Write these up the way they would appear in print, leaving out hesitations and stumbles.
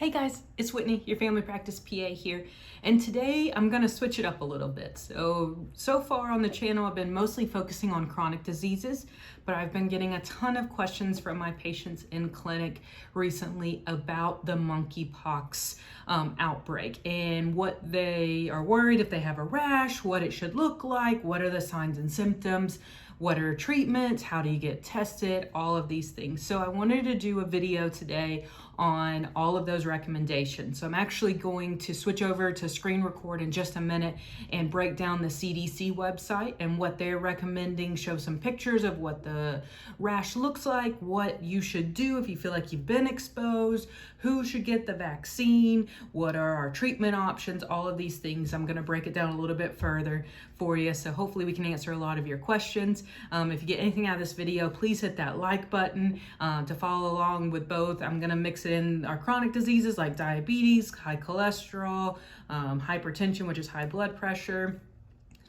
Hey guys, it's Whitney, your family practice PA here, and today I'm going to switch it up a little bit. So far on the channel I've been mostly focusing on chronic diseases, but I've been getting a ton of questions from my patients in clinic recently about the monkeypox outbreak and what they are worried if they have a rash, what it should look like, what are the signs and symptoms, what are treatments, how do you get tested, all of these things. So I wanted to do a video today on all of those recommendations. So I'm actually going to switch over to screen record in just a minute and break down the CDC website and what they're recommending, show some pictures of what the rash looks like, what you should do if you feel like you've been exposed, who should get the vaccine, what are our treatment options, all of these things. I'm going to break it down a little bit further for you, so hopefully we can answer a lot of your questions. If you get anything out of this video, please hit that like button to follow along with both. I'm going to mix in our chronic diseases like diabetes, high cholesterol, hypertension, which is high blood pressure,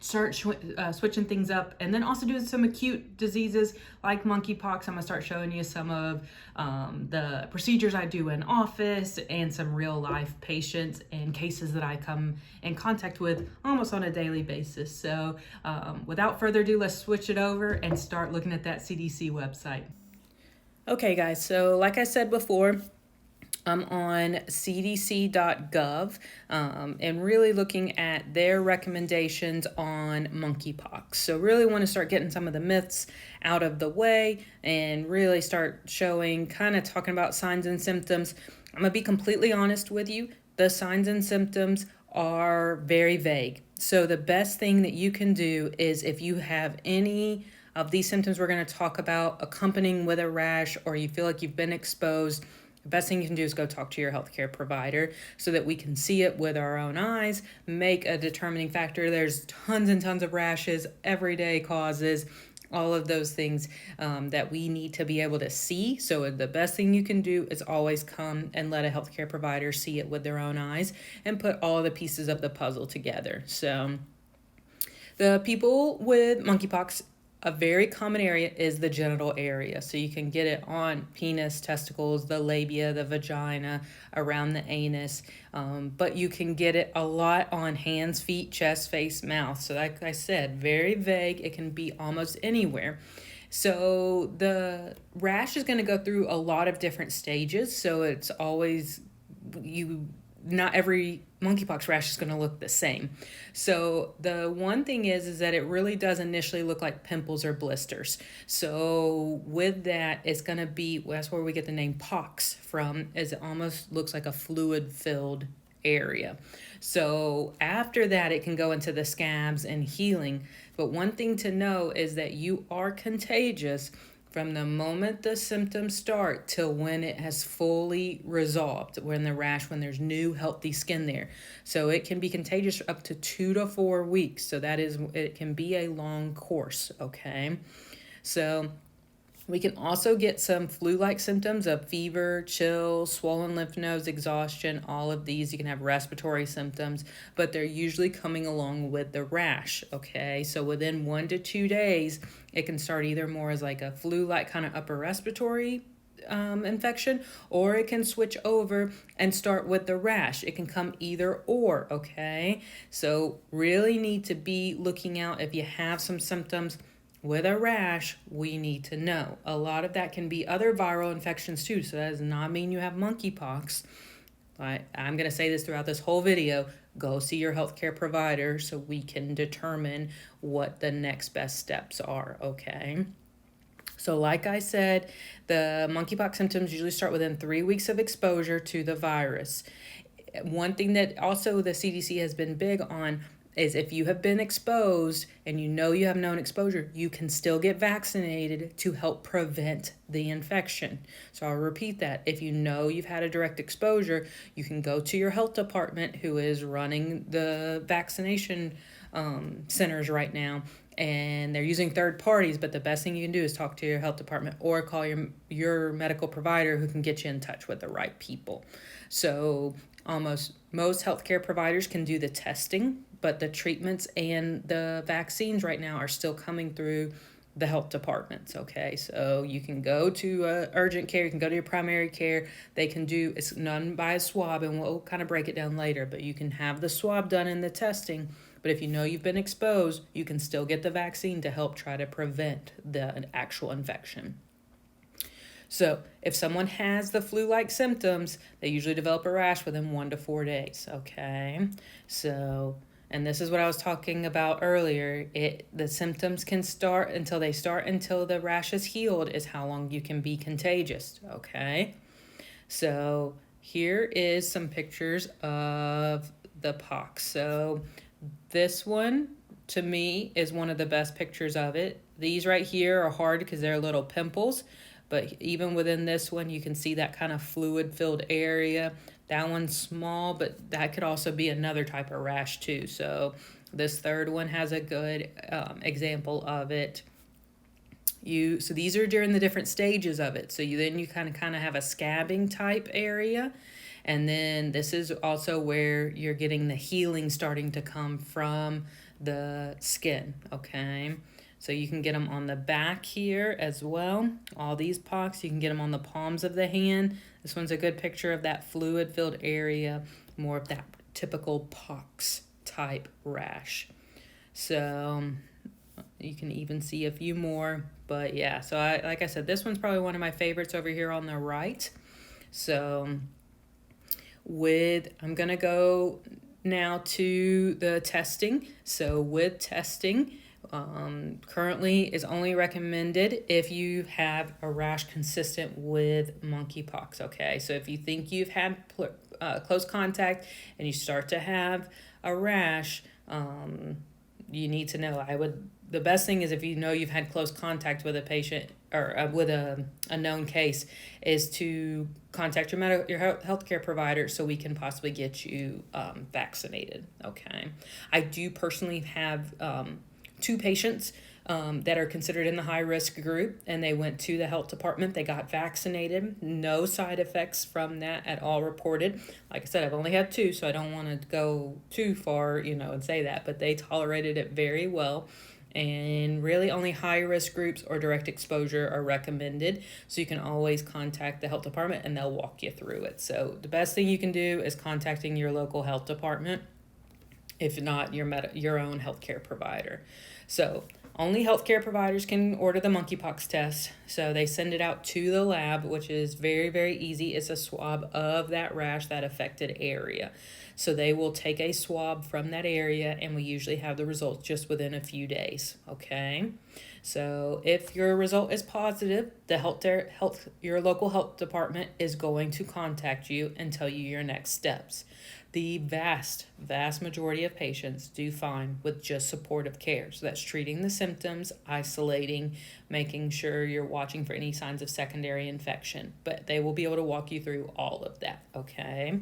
switching things up, and then also doing some acute diseases like monkeypox. I'm gonna start showing you some of the procedures I do in office and some real life patients and cases that I come in contact with almost on a daily basis. So without further ado, let's switch it over and start looking at that CDC website. Okay guys, so like I said before, I'm on cdc.gov and really looking at their recommendations on monkeypox. So really want to start getting some of the myths out of the way and really start showing, kind of talking about signs and symptoms. I'm going to be completely honest with you. The signs and symptoms are very vague. So the best thing that you can do is, if you have any of these symptoms we're going to talk about accompanying with a rash, or you feel like you've been exposed, the best thing you can do is go talk to your healthcare provider so that we can see it with our own eyes, make a determining factor. There's tons and tons of rashes, everyday causes, all of those things that we need to be able to see. So the best thing you can do is always come and let a healthcare provider see it with their own eyes and put all the pieces of the puzzle together. So the people with monkeypox, a very common area is the genital area. So you can get it on penis, testicles, the labia, the vagina, around the anus. But you can get it a lot on hands, feet, chest, face, mouth. So like I said, very vague. It can be almost anywhere. So the rash is going to go through a lot of different stages. So it's always, not every monkeypox rash is going to look the same. So the one thing is that it really does initially look like pimples or blisters. So with that, it's going to be, that's where we get the name pox from, is it almost looks like a fluid filled area. So after that, it can go into the scabs and healing. But one thing to know is that you are contagious from the moment the symptoms start till when it has fully resolved, when there's new healthy skin there. So it can be contagious for up to 2 to 4 weeks. So it can be a long course, okay? So we can also get some flu-like symptoms of fever, chills, swollen lymph nodes, exhaustion, all of these. You can have respiratory symptoms, but they're usually coming along with the rash, okay? So within 1 to 2 days, it can start either more as like a flu-like kind of upper respiratory infection, or it can switch over and start with the rash. It can come either or, okay? So really need to be looking out if you have some symptoms with a rash. We need to know. A lot of that can be other viral infections too, so that does not mean you have monkeypox. I'm going to say this throughout this whole video. Go see your healthcare provider so we can determine what the next best steps are, okay? So like I said, the monkeypox symptoms usually start within 3 weeks of exposure to the virus. One thing that also the CDC has been big on is if you have been exposed and you know you have known exposure, you can still get vaccinated to help prevent the infection. So I'll repeat that. If you know you've had a direct exposure, you can go to your health department, who is running the vaccination centers right now, and they're using third parties, but the best thing you can do is talk to your health department or call your medical provider, who can get you in touch with the right people. So almost most healthcare providers can do the testing, but the treatments and the vaccines right now are still coming through the health departments, okay? So you can go to urgent care, you can go to your primary care. They can do, it's done by a swab, and we'll kind of break it down later, but you can have the swab done in the testing. But if you know you've been exposed, you can still get the vaccine to help try to prevent the actual infection. So if someone has the flu-like symptoms, they usually develop a rash within 1 to 4 days, okay? So, and this is what I was talking about earlier. The symptoms can start until the rash is healed is how long you can be contagious, okay? So here is some pictures of the pox. So this one, to me, is one of the best pictures of it. These right here are hard because they're little pimples. But even within this one, you can see that kind of fluid-filled area. That one's small, but that could also be another type of rash too. So this third one has a good example of it. So these are during the different stages of it. So you kind of have a scabbing type area. And then this is also where you're getting the healing starting to come from the skin, okay? So you can get them on the back here as well. All these pox, you can get them on the palms of the hand. This one's a good picture of that fluid-filled area, more of that typical pox type rash. So you can even see a few more. But yeah, so like I said, this one's probably one of my favorites over here on the right. So I'm going to go now to the testing. So with testing, currently is only recommended if you have a rash consistent with monkeypox, okay? So if you think you've had close contact and you start to have a rash, you need to know. The best thing is if you know you've had close contact with a patient or with a known case is to contact your healthcare provider so we can possibly get you vaccinated, okay? I do personally have 2 patients that are considered in the high-risk group, and they went to the health department. They got vaccinated. No side effects from that at all reported. Like I said, I've only had 2, so I don't want to go too far, and say that, but they tolerated it very well. And really only high-risk groups or direct exposure are recommended. So you can always contact the health department, and they'll walk you through it. So the best thing you can do is contacting your local health department, if not your own healthcare provider. So only healthcare providers can order the monkeypox test. So they send it out to the lab, which is very, very easy. It's a swab of that rash, that affected area. So they will take a swab from that area, and we usually have the results just within a few days, okay? So if your result is positive, your local health department is going to contact you and tell you your next steps. The vast majority of patients do fine with just supportive care. So that's treating the symptoms, isolating, making sure you're watching for any signs of secondary infection. But they will be able to walk you through all of that, okay?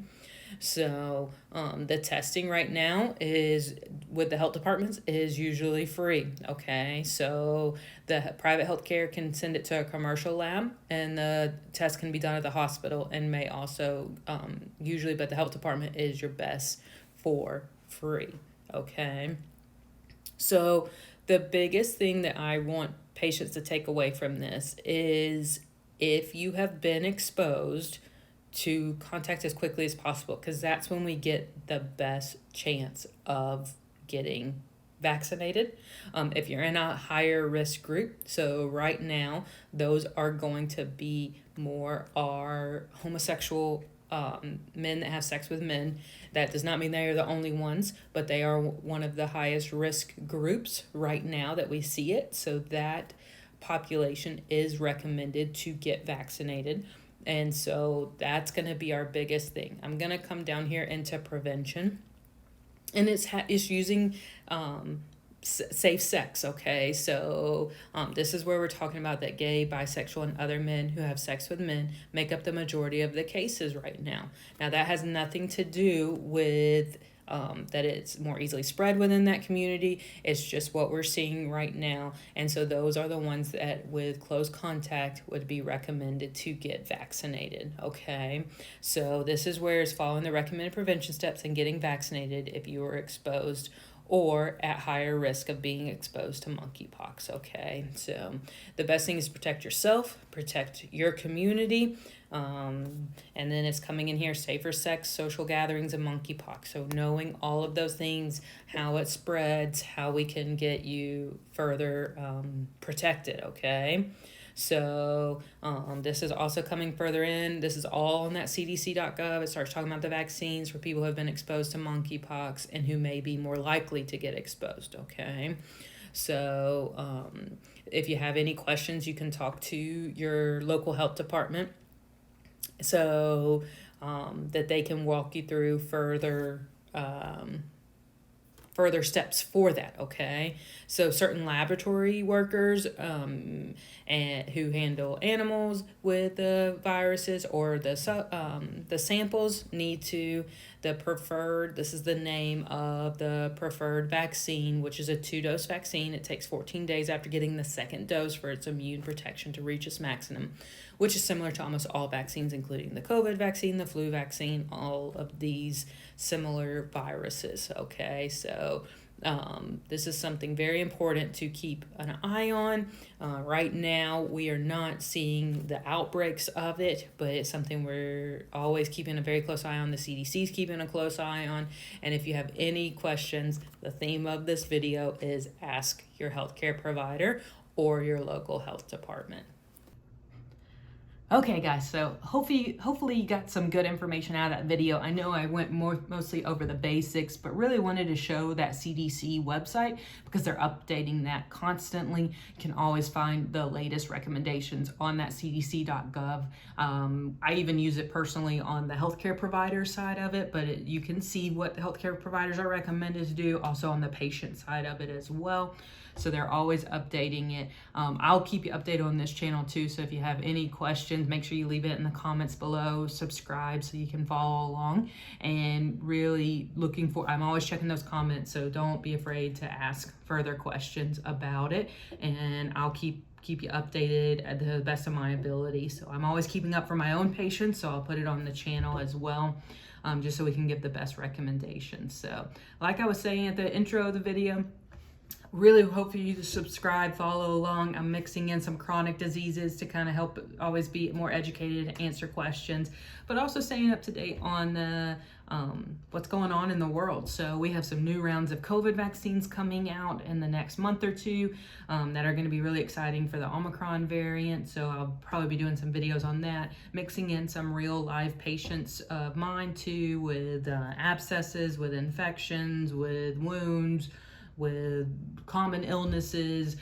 So the testing right now is with the health departments is usually free, okay? So the private healthcare can send it to a commercial lab, and the test can be done at the hospital and may also usually, but the health department is your best for free, okay? So the biggest thing that I want patients to take away from this is if you have been exposed, to contact as quickly as possible, because that's when we get the best chance of getting vaccinated. If you're in a higher risk group, so right now those are going to be more our homosexual men that have sex with men. That does not mean they are the only ones, but they are one of the highest risk groups right now that we see it. So that population is recommended to get vaccinated. And so that's going to be our biggest thing. I'm going to come down here into prevention. And it's using safe sex, okay? So this is where we're talking about that gay, bisexual, and other men who have sex with men make up the majority of the cases right now. Now, that has nothing to do with that it's more easily spread within that community. It's just what we're seeing right now. And so those are the ones that with close contact would be recommended to get vaccinated, okay? So this is where it's following the recommended prevention steps and getting vaccinated if you were exposed or at higher risk of being exposed to monkeypox, okay? So the best thing is to protect yourself, protect your community, and then it's coming in here, safer sex, social gatherings, and monkeypox. So knowing all of those things, how it spreads, how we can get you further protected, okay? So this is also coming further in. This is all on that cdc.gov. It starts talking about the vaccines for people who have been exposed to monkeypox and who may be more likely to get exposed, okay? So if you have any questions, you can talk to your local health department so that they can walk you through further steps for that, okay? So certain laboratory workers and who handle animals with the viruses or the samples need to, this is the name of the preferred vaccine, which is a 2-dose vaccine. It takes 14 days after getting the second dose for its immune protection to reach its maximum, which is similar to almost all vaccines, including the COVID vaccine, the flu vaccine, all of these similar viruses, okay? So this is something very important to keep an eye on. Right now, we are not seeing the outbreaks of it, but it's something we're always keeping a very close eye on. The CDC's keeping a close eye on. And if you have any questions, the theme of this video is ask your healthcare provider or your local health department. Okay guys, so hopefully you got some good information out of that video. I know I went mostly over the basics, but really wanted to show that CDC website because they're updating that constantly. You can always find the latest recommendations on that cdc.gov. I even use it personally on the healthcare provider side of it, but you can see what the healthcare providers are recommended to do, also on the patient side of it as well. So they're always updating it. I'll keep you updated on this channel too, so if you have any questions, make sure you leave it in the comments below, subscribe so you can follow along, and really I'm always checking those comments, so don't be afraid to ask further questions about it, and I'll keep you updated at the best of my ability. So I'm always keeping up for my own patients, so I'll put it on the channel as well, just so we can give the best recommendations. So like I was saying at the intro of the video, really hope for you to subscribe, follow along. I'm mixing in some chronic diseases to kind of help always be more educated and answer questions, but also staying up to date on the what's going on in the world. So we have some new rounds of COVID vaccines coming out in the next month or two that are going to be really exciting for the Omicron variant. So I'll probably be doing some videos on that, mixing in some real live patients of mine too, with abscesses, with infections, with wounds, with common illnesses,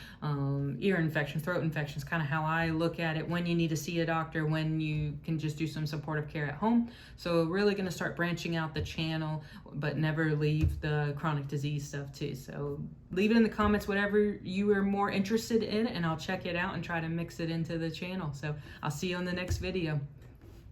ear infections, throat infections, kind of how I look at it, when you need to see a doctor, when you can just do some supportive care at home. So really going to start branching out the channel, but never leave the chronic disease stuff too. So leave it in the comments, whatever you are more interested in, and I'll check it out and try to mix it into the channel. So I'll see you on the next video.